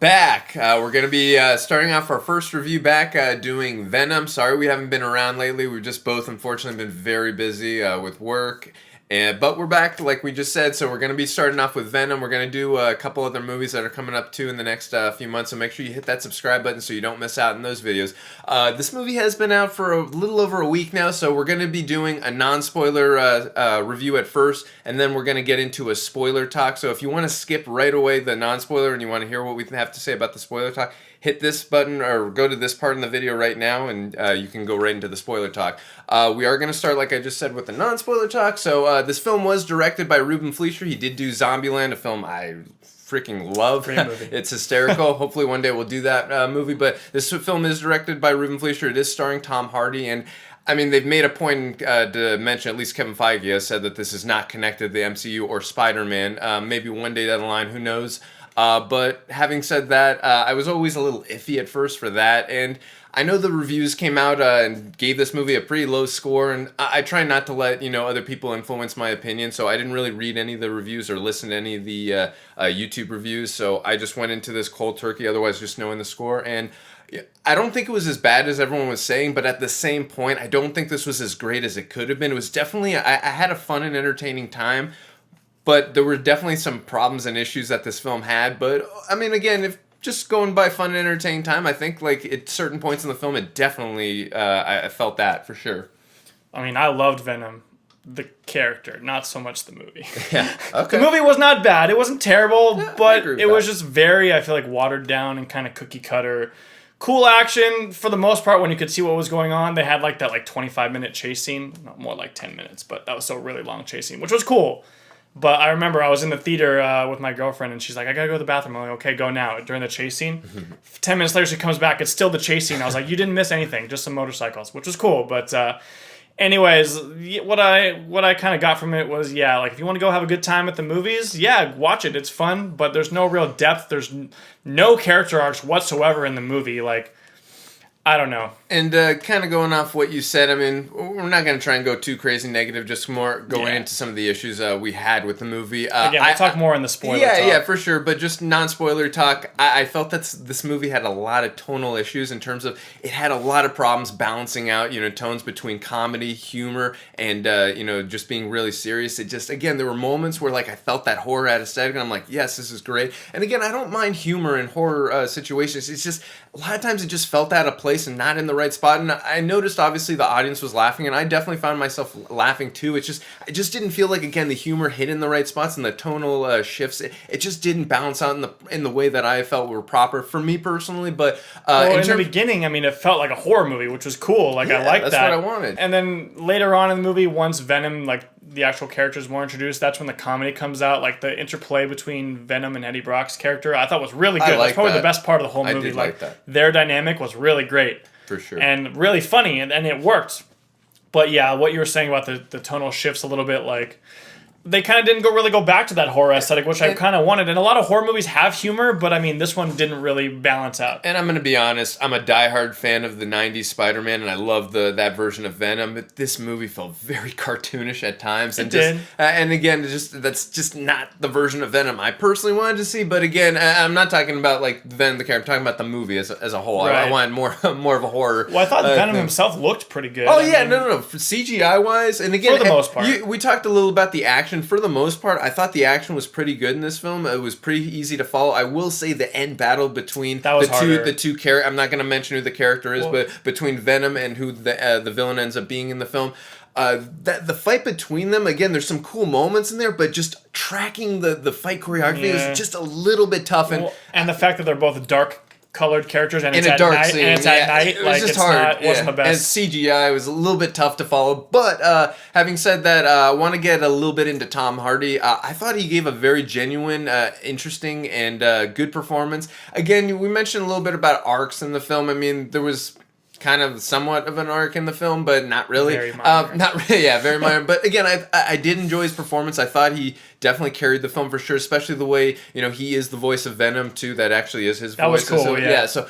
back. We're going to be starting off our first review back doing Venom. Sorry we haven't been around lately. We've just both, unfortunately, been very busy with work. But we're back, like we just said, so we're going to be starting off with Venom. We're going to do a couple other movies that are coming up, too, in the next few months, so make sure you hit that subscribe button so you don't miss out on those videos. This movie has been out for a little over a week now, so we're going to be doing a non-spoiler review at first, and then we're going to get into a spoiler talk. So if you want to skip right away the non-spoiler and you want to hear what we have to say about the spoiler talk, hit this button or go to this part in the video right now and you can go right into the spoiler talk. We are going to start, like I just said, with the non-spoiler talk. So this film was directed by Ruben Fleischer. He did do Zombieland, a film I freaking love. Great movie. It's hysterical. Hopefully one day we'll do that movie. But this film is directed by Ruben Fleischer. It is starring Tom Hardy. And I mean, they've made a point to mention, at least Kevin Feige has said that this is not connected to the MCU or Spider-Man. Maybe one day down the line, who knows? But having said that, I was always a little iffy at first for that, and I know the reviews came out and gave this movie a pretty low score, and I try not to let other people influence my opinion, so I didn't really read any of the reviews or listen to any of the YouTube reviews, so I just went into this cold turkey, otherwise just knowing the score, and I don't think it was as bad as everyone was saying, but at the same point, I don't think this was as great as it could have been. It was definitely, I had a fun and entertaining time. But there were definitely some problems and issues that this film had. But, I mean, again, if just going by fun and entertaining time, I think, like, at certain points in the film, it definitely, I felt that, for sure. I mean, I loved Venom, the character, not so much the movie. Yeah, okay. The movie was not bad. It wasn't terrible, Yeah, but it was just very, I feel like, watered down and kind of cookie cutter. Cool action, for the most part, when you could see what was going on. They had, like, that, 25-minute chase scene. Not more like 10 minutes, but that was still a really long chase scene, which was cool. But I remember I was in the theater with my girlfriend, and she's like, I gotta go to the bathroom. I'm like, okay, go now. During the chase scene. 10 minutes later, she comes back. It's still the chase scene. I was like, you didn't miss anything, just some motorcycles, which was cool. But anyways, what I kind of got from it was, yeah, like, if you want to go have a good time at the movies, yeah, watch it. It's fun, but there's no real depth. There's no character arcs whatsoever in the movie. Like, I don't know. And kind of going off what you said, I mean, we're not going to try and go too crazy negative, just more going into some of the issues we had with the movie. Again, we'll talk more in the spoiler talk. Yeah, for sure, but just non-spoiler talk, I felt that this movie had a lot of tonal issues in terms of, it had a lot of problems balancing out, tones between comedy, humor, and, just being really serious. It just, again, there were moments where, like, I felt that horror aesthetic, and I'm like, yes, this is great. And again, I don't mind humor in horror situations. It's just, a lot of times it just felt out of place and not in the right spot. And I noticed, obviously, the audience was laughing, and I definitely found myself laughing too. It just didn't feel like, again, the humor hit in the right spots and the tonal shifts. It just didn't balance out in the way that I felt were proper for me personally. But in the beginning, I mean, it felt like a horror movie, which was cool. Like, I liked that. That's what I wanted. And then later on in the movie, once Venom, like, the actual characters were introduced, that's when the comedy comes out. Like, the interplay between Venom and Eddie Brock's character, I thought was really good. That's probably the best part of the whole movie. I did like that. Their dynamic was really great. For sure. And really funny, and it worked. But yeah, what you were saying about the tonal shifts a little bit, like, they kind of didn't really go back to that horror aesthetic, which I kind of wanted. And a lot of horror movies have humor, but I mean, this one didn't really balance out. And I'm going to be honest, I'm a diehard fan of the 90s Spider-Man, and I love that version of Venom. But this movie felt very cartoonish at times. And it did. And again, that's just not the version of Venom I personally wanted to see. But again, I'm not talking about, like, Venom the character. I'm talking about the movie as a whole. Right. I wanted more of a horror. Well, I thought Venom himself looked pretty good. Oh, yeah, no. For CGI-wise, and again, for the most part. We talked a little about the action. For the most part, I thought the action was pretty good in this film. It was pretty easy to follow. I will say the end battle between the two characters. I'm not going to mention who the character is, but between Venom and who the villain ends up being in the film. The fight between them, again, there's some cool moments in there, but just tracking the fight choreography is just a little bit tough. And the fact that they're both dark colored characters and it's at dark night, scene. and it's at night, it was like, just hard. It wasn't the best. And CGI was a little bit tough to follow. But having said that, I want to get a little bit into Tom Hardy. I thought he gave a very genuine, interesting, and good performance. Again, we mentioned a little bit about arcs in the film. I mean, there was kind of somewhat of an arc in the film, but not really. Very minor. Not really, yeah, very minor. But again, I did enjoy his performance. I thought he definitely carried the film for sure, especially the way, he is the voice of Venom too. That actually is his voice. That was cool, so, yeah. So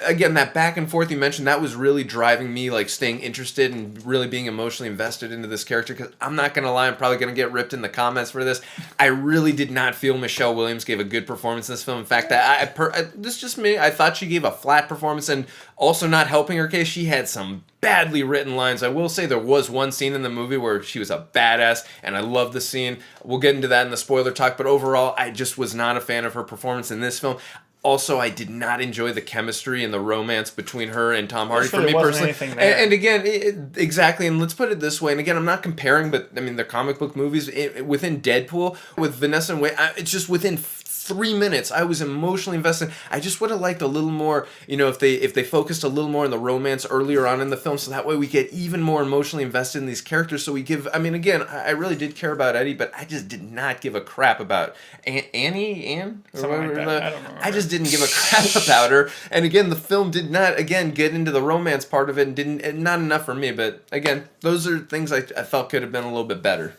again, that back and forth you mentioned, that was really driving me, like staying interested and really being emotionally invested into this character, because I'm not going to lie, I'm probably going to get ripped in the comments for this. I really did not feel Michelle Williams gave a good performance in this film. In fact, this is just me. I thought she gave a flat performance, and also not helping her case, she had some badly written lines. I will say there was one scene in the movie where she was a badass, and I love the scene. We'll get into that in the spoiler talk, but overall, I just was not a fan of her performance in this film. Also, I did not enjoy the chemistry and the romance between her and Tom Hardy. For me personally, and again, exactly. And let's put it this way. And again, I'm not comparing, but I mean, they're comic book movies. Within Deadpool with Vanessa and Wade, it's just within 3 minutes, I was emotionally invested. I just would have liked a little more, if they focused a little more on the romance earlier on in the film, so that way we get even more emotionally invested in these characters. So we give, again, I really did care about Eddie, but I just did not give a crap about Anne? Something like that. I don't remember. I just didn't give a crap about her. And again, the film did not, again, get into the romance part of it, and not enough for me. But again, those are things I felt could have been a little bit better.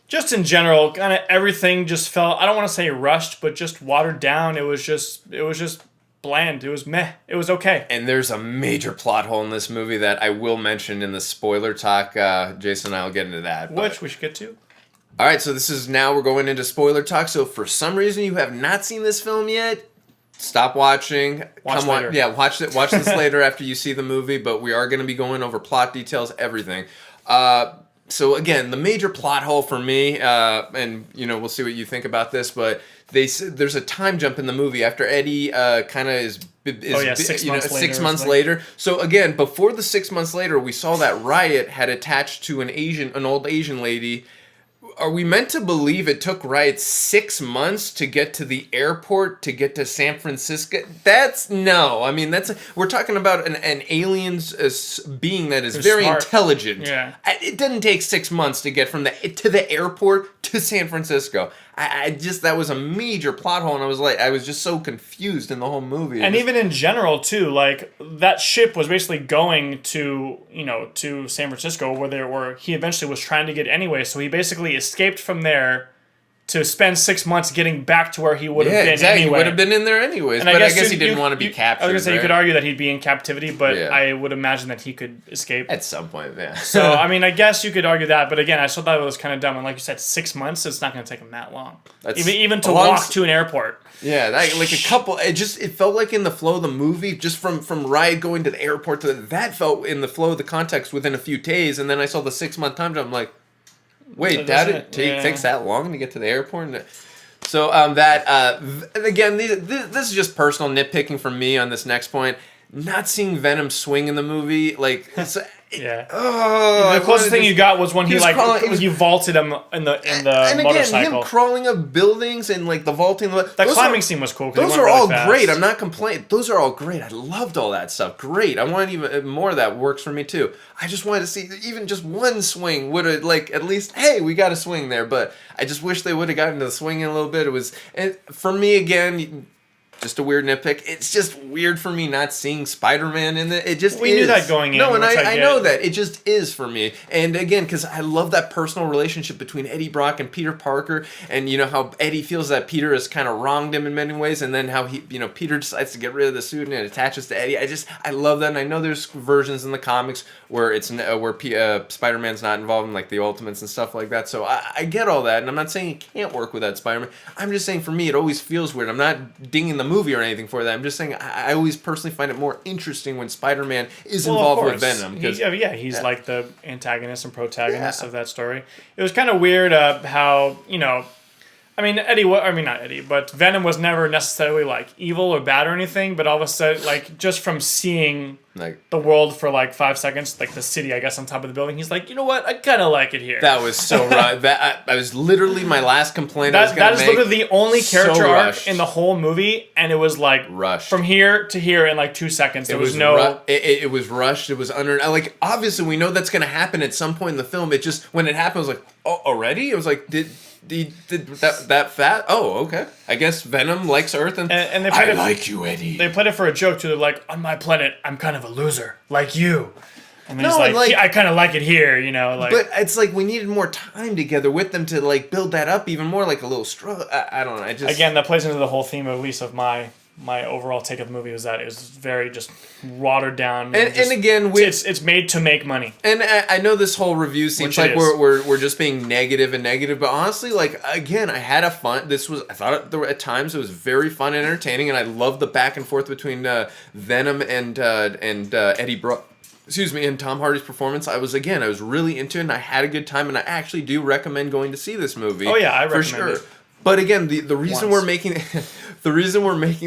Just in general, kind of everything just felt, I don't want to say rushed, but just watered down. It was just bland. It was meh. It was okay. And there's a major plot hole in this movie that I will mention in the spoiler talk. Jason and I will get into that. Which we should get to. All right, so we're going into spoiler talk. So if for some reason you have not seen this film yet, stop watching. Watch later. Watch this later after you see the movie. But we are going to be going over plot details, everything. So again, the major plot hole for me, and we'll see what you think about this, but there's a time jump in the movie after Eddie kind of is 6 months later. So again, before the 6 months later, we saw that Riot had attached to an old Asian lady. Are we meant to believe it took Riot 6 months to get to the airport to get to San Francisco? We're talking about an alien's being that is very smart. Intelligent. Yeah. It doesn't take 6 months to get from to the airport to San Francisco. That was a major plot hole, and I was just so confused in the whole movie. And even in general too, like that ship was basically going to San Francisco, where he eventually was trying to get anyway. So he basically escaped from there to spend 6 months getting back to where he would have been exactly. anyway. He would have been in there anyways, and but I guess he didn't want to be captured. I was going to say, right? you could argue that he'd be in captivity, but I would imagine that he could escape. At some point, yeah. So, I guess you could argue that, but again, I still thought it was kind of dumb. And like you said, 6 months, it's not going to take him that long. Even to walk to an airport. Yeah, like a couple. It felt like in the flow of the movie, just from Riot going to the airport that felt in the flow of the context within a few days, and then I saw the 6 month time jump. I'm like, wait, that takes that long to get to the airport? So again, this is just personal nitpicking from me on this next point. Not seeing Venom swing in the movie, like. Yeah. Oh, the closest thing you got was when he vaulted him in the and motorcycle. Again, him crawling up buildings and like the vaulting. That climbing scene was cool. Those are all great. I'm not complaining. Those are all great. I loved all that stuff. Great. I want even more of that. Works for me too. I just wanted to see even just one swing would have at least, hey, we got a swing there. But I just wish they would have gotten to the swinging a little bit. It was, and for me again. Just a weird nitpick. It's just weird for me not seeing Spider-Man in it. It just we knew that going in. No, and I know that. It just is for me. And again, because I love that personal relationship between Eddie Brock and Peter Parker, and how Eddie feels that Peter has kind of wronged him in many ways, and then how Peter decides to get rid of the suit and it attaches to Eddie. I love that, and I know there's versions in the comics where Spider-Man's not involved in like the Ultimates and stuff like that. So I get all that, and I'm not saying it can't work with that Spider-Man. I'm just saying for me, it always feels weird. I'm not dinging the movie or anything for that. I'm just saying I always personally find it more interesting when Spider-Man is involved with Venom. He's like the antagonist and protagonist of that story. It was kind of weird how, but Venom was never necessarily like evil or bad or anything, but all of a sudden, like just from seeing the world for like 5 seconds, like the city, I guess, on top of the building, he's like, you know what, I kind of like it here. That was so right. That I was literally my last complaint. That is literally the only character arc in the whole movie, and it was like rushed from here to here in like 2 seconds. It was rushed. It was under. Like obviously we know that's going to happen at some point in the film. It just when it happened, I was like, oh, already? It was like did that fat? Oh, okay. I guess Venom likes Earth, and they like you, Eddie. They played it for a joke too. They're like, on my planet, I'm kind of a loser, like you. And then he's like, I kind of like it here, you know. Like, but it's like we needed more time together with them to like build that up even more, like a little struggle. I don't know. I just again, that plays into the whole theme, at least of my overall take of the movie, was that it was very just watered down. And again, it's made to make money. And I know this whole review seems like we're just being negative, but honestly, like again, I had a fun. I thought at times it was very fun and entertaining, and I loved the back and forth between Venom and Eddie Brock. Excuse me, and Tom Hardy's performance. I was really into it, and I had a good time, and I actually do recommend going to see this movie. Oh yeah, I recommend for sure. it. But again, the reason we're making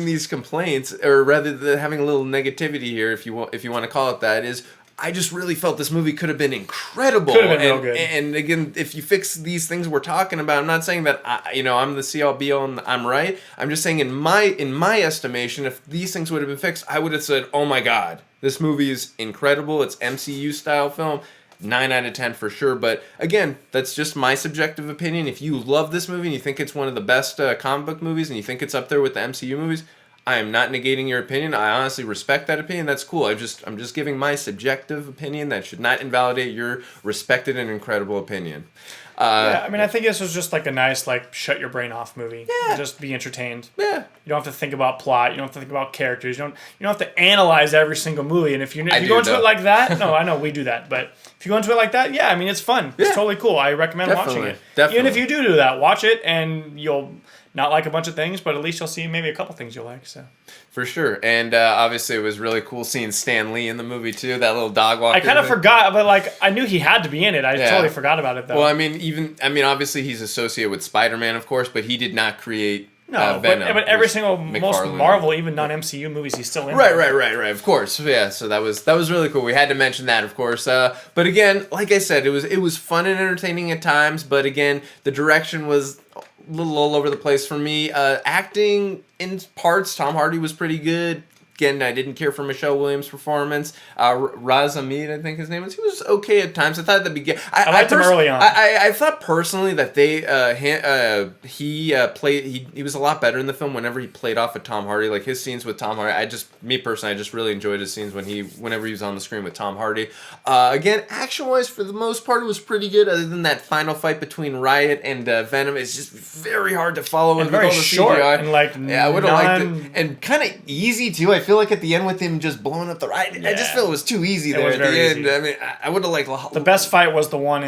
these complaints, or rather having a little negativity here, if you want to call it that, is I just really felt this movie could have been incredible. Could have been real good. And again, if you fix these things we're talking about, I'm not saying that I'm the see all be all and I'm right. I'm just saying in my estimation, if these things would have been fixed, I would have said, oh my god, this movie is incredible. It's MCU style film. 9 out of 10 for sure, but again, that's just my subjective opinion. If you love this movie and you think it's one of the best comic book movies and you think it's up there with the MCU movies, I am not negating your opinion. I honestly respect that opinion. That's cool. I'm just giving my subjective opinion that should not invalidate your respected and incredible opinion. Yeah, I mean, I think this was just like a nice, like, shut your brain off movie. Yeah. Just be entertained. Yeah. You don't have to think about plot. You don't have to think about characters. You don't have to analyze every single movie. And if you go into it like that, no, I know we do that, but if you go into it like that, yeah, I mean, it's fun. Yeah. It's totally cool. I recommend watching it. Definitely. Even if you do that, watch it, and you'll not like a bunch of things, but at least you'll see maybe a couple things you'll like. So for sure. And obviously it was really cool seeing Stan Lee in the movie too, that little dog walker. I kind of forgot, but like I knew he had to be in it. I totally forgot about it though. Well, I mean, obviously he's associated with Spider-Man, of course, but he did not create Venom. But every single most Marvel, even non-MCU movies, he's still in. Right. Of course, yeah. So that was really cool. We had to mention that, of course. But again, like I said, it was fun and entertaining at times. But again, the direction was a little all over the place for me. Acting in parts, Tom Hardy was pretty good. Again, I didn't care for Michelle Williams' performance. Raz Ahmed, I think his name is. He was okay at times. I thought at the beginning, I liked him early on. I thought personally that he was a lot better in the film whenever he played off of Tom Hardy. Like his scenes with Tom Hardy, I just really enjoyed his scenes whenever he was on the screen with Tom Hardy. Again, action wise, for the most part, it was pretty good. Other than that final fight between Riot and Venom, it's just very hard to follow and very short CGI. And like I would have liked it, and kind of easy too. I feel like at the end with him just blowing up the Riot, I just feel it was too easy there at the end. Easy. I mean, I would have liked the best fight was the one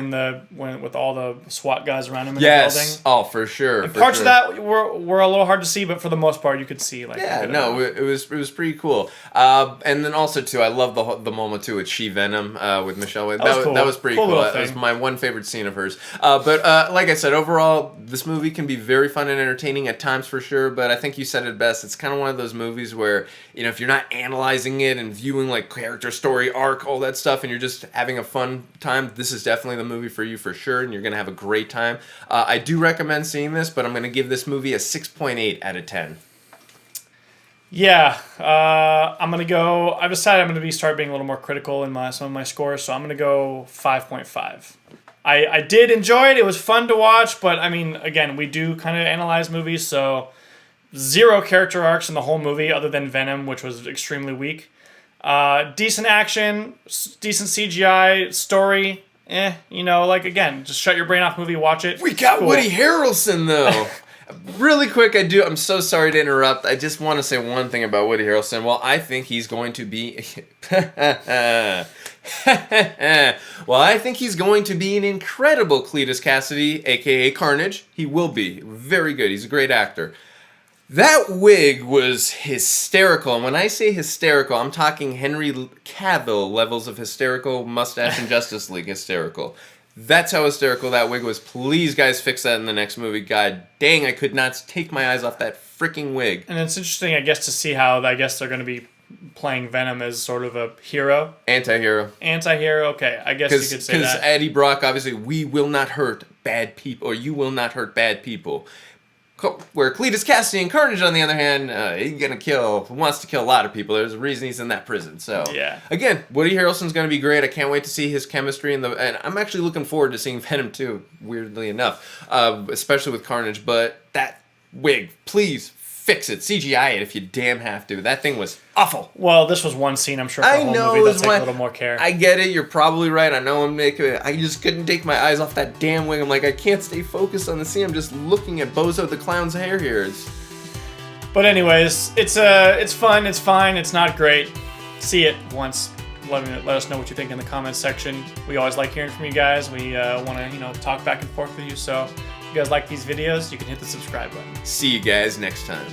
with all the SWAT guys around him in the building. Oh, for sure. And parts of that were a little hard to see, but for the most part, you could see like. Yeah, no, it was pretty cool. And then also too, I love the moment too with Venom with Michelle Williams. That was pretty cool. That was my one favorite scene of hers. But like I said, overall, this movie can be very fun and entertaining at times for sure. But I think you said it best. It's kind of one of those movies where if you're not analyzing it and viewing like character, story, arc, all that stuff, and you're just having a fun time, this is definitely the movie for you for sure, and you're gonna have a great time. I do recommend seeing this, but I'm gonna give this movie a 6.8 out of 10. Yeah, I've decided I'm gonna start being a little more critical in some of my scores, so I'm gonna go 5.5. I did enjoy it. It was fun to watch, but I mean, again, we do kind of analyze movies, so 0 character arcs in the whole movie other than Venom, which was extremely weak. Decent action, decent CGI, story, again, just shut your brain off movie, watch it. We got cool. Woody Harrelson, though. Really quick, I'm so sorry to interrupt. I just want to say one thing about Woody Harrelson. Well, I think he's going to be... I think he's going to be an incredible Cletus Cassidy, a.k.a. Carnage. He will be. Very good. He's a great actor. That wig was hysterical, and when I say hysterical, I'm talking Henry Cavill levels of hysterical, mustache and Justice League hysterical. That's how hysterical that wig was. Please, guys, fix that in the next movie. God dang, I could not take my eyes off that freaking wig. And it's interesting, I guess, to see how they're going to be playing Venom as sort of a hero. Anti-hero, okay. I guess you could say that. Because Eddie Brock, obviously, we will not hurt bad people, or you will not hurt bad people. Where Cletus Cassidy and Carnage, on the other hand, wants to kill a lot of people. There's a reason he's in that prison. So, yeah. Again, Woody Harrelson's going to be great. I can't wait to see his chemistry and I'm actually looking forward to seeing Venom too, weirdly enough, especially with Carnage. But that wig, please fix it. CGI it if you damn have to. That thing was awful. Well, this was one scene. I'm sure for a whole movie that's like a little more care. I get it. You're probably right. I know I'm making it. I just couldn't take my eyes off that damn wing. I'm like, I can't stay focused on the scene. I'm just looking at Bozo the Clown's hair here. But anyways, it's fun. It's fine. It's not great. See it once. Let us know what you think in the comments section. We always like hearing from you guys. We want to talk back and forth with you. So if you guys like these videos, you can hit the subscribe button. See you guys next time.